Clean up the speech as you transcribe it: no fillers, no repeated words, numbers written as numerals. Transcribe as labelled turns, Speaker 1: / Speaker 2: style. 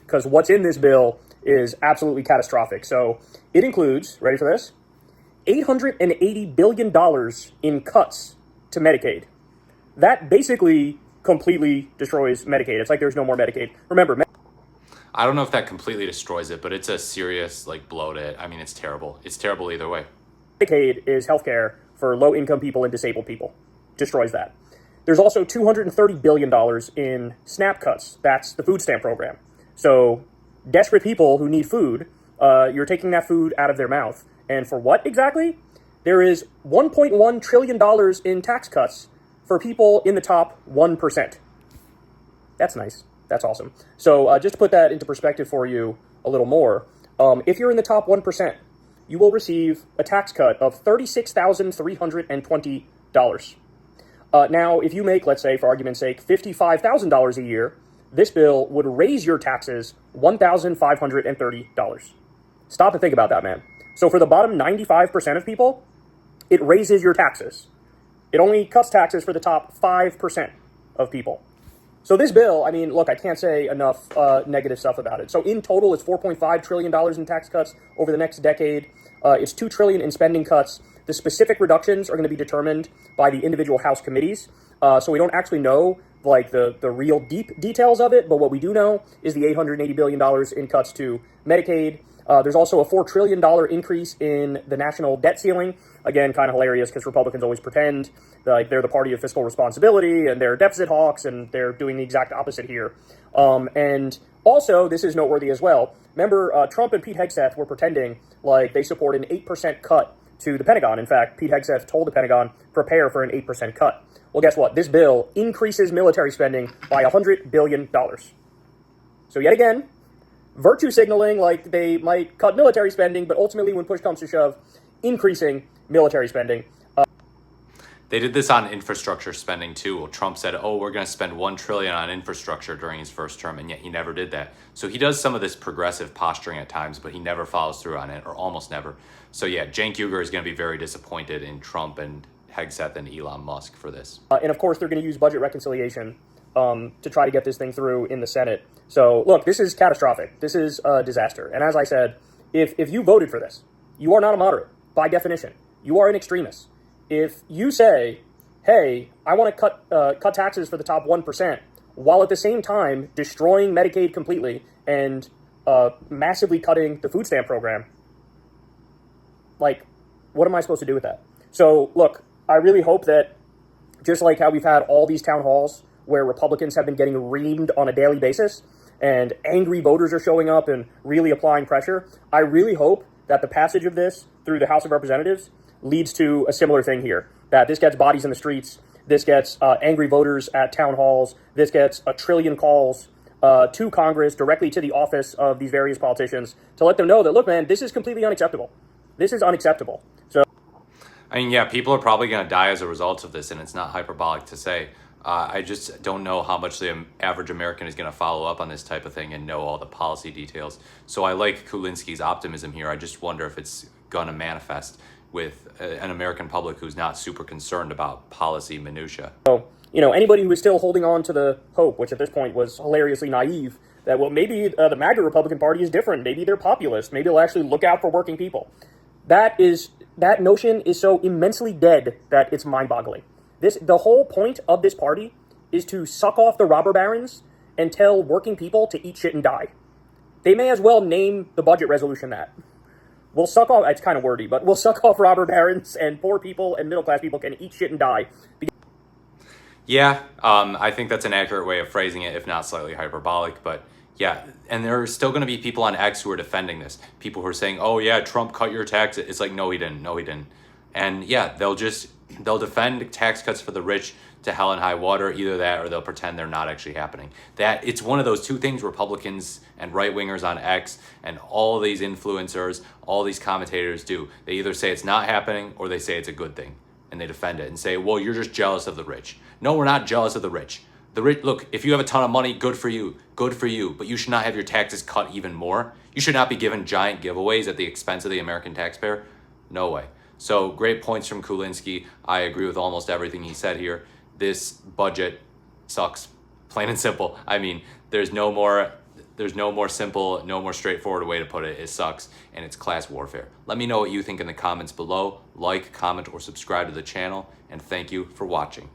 Speaker 1: because what's in this bill is absolutely catastrophic. So it includes, ready for this, $880 billion in cuts to Medicaid. That basically completely destroys Medicaid. It's like there's no more Medicaid. Remember,
Speaker 2: I don't know if that completely destroys it, but it's a serious blow to it. I mean, it's terrible. It's terrible either way.
Speaker 1: Medicaid is healthcare for low-income people and disabled people. Destroys that. There's also $230 billion in SNAP cuts. That's the food stamp program. So desperate people who need food, you're taking that food out of their mouth. And for what exactly? There is $1.1 trillion in tax cuts for people in the top 1%. That's nice. That's awesome. So just to put that into perspective for you a little more, if you're in the top 1%, you will receive a tax cut of $36,320. Now, if you make, let's say, for argument's sake, $55,000 a year, this bill would raise your taxes $1,530. Stop and think about that, man. So for the bottom 95% of people, it raises your taxes. It only cuts taxes for the top 5% of people. So this bill, I mean, look, I can't say enough negative stuff about it. So in total, it's $4.5 trillion in tax cuts over the next decade. It's $2 trillion in spending cuts. The specific reductions are going to be determined by the individual House committees. So we don't actually know the real deep details of it, but what we do know is the $880 billion in cuts to Medicaid. There's also a $4 trillion increase in the national debt ceiling. Again, kind of hilarious because Republicans always pretend like they're the party of fiscal responsibility and they're deficit hawks, and they're doing the exact opposite here. And also, this is noteworthy as well. Remember, Trump and Pete Hegseth were pretending like they support an 8% cut to the Pentagon. In fact, Pete Hegseth told the Pentagon, prepare for an 8% cut. Well, guess what? This bill increases military spending by $100 billion. So yet again, virtue signaling like they might cut military spending, but ultimately when push comes to shove, increasing military spending.
Speaker 2: They did this on infrastructure spending too. Well, Trump said, oh, we're going to spend $1 trillion on infrastructure during his first term, and yet he never did that. So he does some of this progressive posturing at times, but he never follows through on it, or almost never. So yeah, Cenk Uygur is going to be very disappointed in Trump and Hegseth and Elon Musk for this.
Speaker 1: And of course, they're going to use budget reconciliation to try to get this thing through in the Senate. So look, this is catastrophic. This is a disaster. And as I said, if you voted for this, you are not a moderate by definition. You are an extremist. If you say, hey, I want to cut taxes for the top 1%, while at the same time destroying Medicaid completely and massively cutting the food stamp program, like, what am I supposed to do with that? So look, I really hope that just like how we've had all these town halls where Republicans have been getting reamed on a daily basis and angry voters are showing up and really applying pressure, I really hope that the passage of this through the House of Representatives leads to a similar thing here, that this gets bodies in the streets, this gets angry voters at town halls, this gets 1 trillion calls to Congress, directly to the office of these various politicians, to let them know that, look, man, this is completely unacceptable. This is unacceptable. So,
Speaker 2: I mean, yeah, people are probably going to die as a result of this, and it's not hyperbolic to say. I just don't know how much the average American is going to follow up on this type of thing and know all the policy details. So I like Kulinski's optimism here. I just wonder if it's going to manifest with an American public who's not super concerned about policy minutia.
Speaker 1: So, anybody who is still holding on to the hope, which at this point was hilariously naive, that, well, maybe the MAGA Republican Party is different. Maybe they're populist. Maybe they'll actually look out for working people. That notion is so immensely dead that it's mind-boggling. The whole point of this party is to suck off the robber barons and tell working people to eat shit and die. They may as well name the budget resolution that. We'll suck off, it's kind of wordy, but we'll suck off robber barons, and poor people and middle-class people can eat shit and die.
Speaker 2: Yeah, I think that's an accurate way of phrasing it, if not slightly hyperbolic, but yeah, and there are still going to be people on X who are defending this. People who are saying, oh yeah, Trump cut your taxes. It's like, no, he didn't. And yeah, they'll defend tax cuts for the rich to hell and high water, either that or they'll pretend they're not actually happening. That it's one of those two things Republicans and right-wingers on X and all these influencers, all these commentators do. They either say it's not happening or they say it's a good thing, and they defend it and say, well, you're just jealous of the rich. No, we're not jealous of the rich. The rich, look, if you have a ton of money, good for you, but you should not have your taxes cut even more. You should not be given giant giveaways at the expense of the American taxpayer. No way. So great points from Kulinski. I agree with almost everything he said here. This budget sucks, plain and simple. I mean, there's no more There's no more simple, no more straightforward way to put it. It sucks, and it's class warfare. Let me know what you think in the comments below. Like, comment, or subscribe to the channel, and thank you for watching.